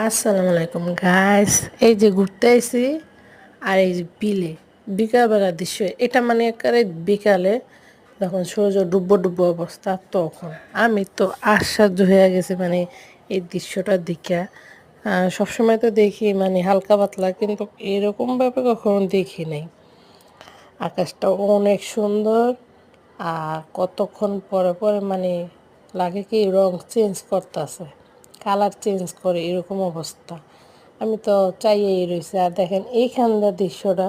আসসালামু আলাইকুম গাইস, এই যে ঘুরতে আইছি আর এই যে বিলে বিকালবেলার দৃশ্য। এটা মানে একেবারে বিকালে যখন সূর্য ডুববো ডুববো অবস্থা, তখন আমি তো আশ্চর্য হয়ে গেছি মানে এই দৃশ্যটা দেখে। সবসময় তো দেখি মানে হালকা পাতলা, কিন্তু এরকম ভাবে কখনো দেখি নাই। আকাশটা অনেক সুন্দর, আর কতক্ষণ পরে পরে মানে লাগে কি রং চেঞ্জ করতেছে, কালার চেঞ্জ করে এরকম অবস্থা। আমি তো চাইয়েই রয়েছি। আর দেখেন এইখানকার দৃশ্যটা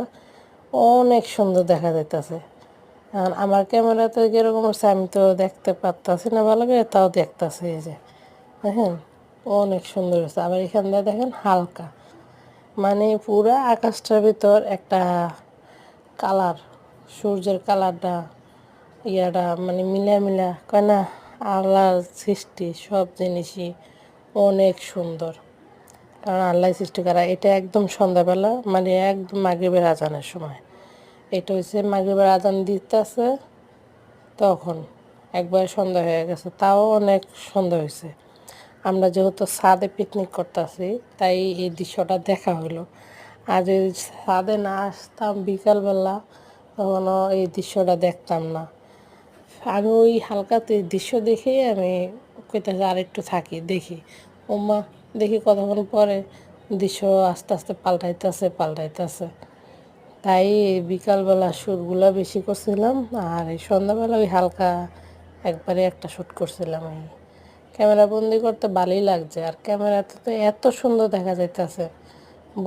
অনেক সুন্দর দেখা যাইতেছে। আর আমার ক্যামেরাতে যেরকম হচ্ছে আমি তো দেখতে পারতাছি না ভালো করে, তাও দেখতেছি। এই যে দেখেন অনেক সুন্দর হয়েছে। আবার এখানটা দেখেন হালকা, মানে পুরা আকাশটার ভিতর একটা কালার, সূর্যের কালারটা ইয়াটা মানে মিলা মিলা কয় না, আল্লাহর সৃষ্টি সব জিনিসই অনেক সুন্দর। কারণ আল্লাহ সৃষ্টি করা। এটা একদম সন্ধ্যাবেলা, মানে একদম মাগরিবের আজানের সময়। এটা হচ্ছে মাগরিবের আজান দিতেছে, তখন একবার সন্ধ্যা হয়ে গেছে, তাও অনেক সন্ধ্যা হয়েছে। আমরা যেহেতু ছাদে পিকনিক করতেছি, তাই এই দৃশ্যটা দেখা হলো। আর যদি ছাদে না আসতাম বিকালবেলা, তখনও এই দৃশ্যটা দেখতাম না। আমি ওই হালকাতে দৃশ্য দেখেই আমি কইতাছি আর একটু থাকি দেখি। ওমা, দেখি কতক্ষণ পরে দৃশ্য আস্তে আস্তে পাল্টাইতেছে। তাই এই বিকালবেলা শ্যুটগুলো বেশি করছিলাম, আর এই সন্ধ্যাবেলা ওই হালকা একবারে একটা শ্যুট করছিলাম। এই ক্যামেরা বন্দি করতে ভালোই লাগছে, আর ক্যামেরাতে তো এত সুন্দর দেখা যাইতেছে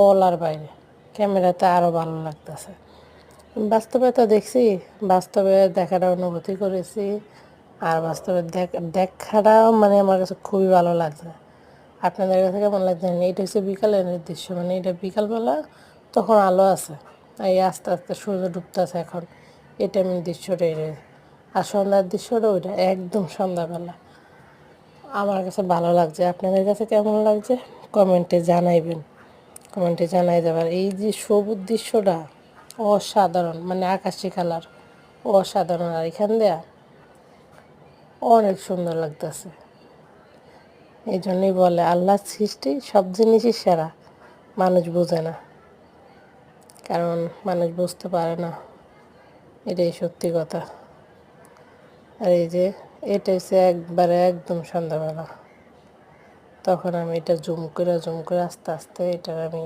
বলার বাইরে। ক্যামেরাতে আরও ভালো লাগতেছে। বাস্তবে তো দেখছি, বাস্তবে দেখাটা অনুভূতি করেছি। আর বাস্তবে দেখাটাও মানে আমার কাছে খুবই ভালো লাগছে। আপনাদের কাছে কেমন লাগছে? এটা হচ্ছে বিকালের দৃশ্য, মানে এটা বিকালবেলা, তখন আলো আছে। এই আস্তে আস্তে সূর্য ডুবতেছে এখন, এটা আমি দৃশ্যটাই রয়েছে। আর সন্ধ্যার দৃশ্যটা ওইটা একদম সন্ধ্যাবেলা। আমার কাছে ভালো লাগছে। আপনাদের কাছে কেমন লাগছে কমেন্টে জানাইবেন, কমেন্টে জানাই যাবার। এই যে সবুজ দৃশ্যটা অসাধারণ, মানে আকাশি কালার অসাধারণ। আর এখান দেয়া অনেক সুন্দর লাগতেছে। এই জন্যই বলে আল্লাহর সৃষ্টি সব জিনিসই সেরা, মানুষ বোঝে না। কারণ মানুষ বুঝতে পারে না, এটাই সত্যি কথা। আর এই যে এটা হচ্ছে একবারে একদম সন্ধ্যাবেলা, তখন আমি এটা জুম করে আস্তে আস্তে এটা আমি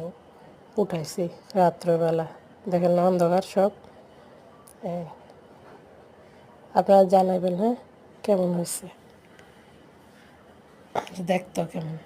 উঠাইছি রাত্রেবেলা। দেখেন না অন্ধকার সব। এই, আপনারা জানাবেন হ্যাঁ কেমন হয়েছে, দেখতো কেমন।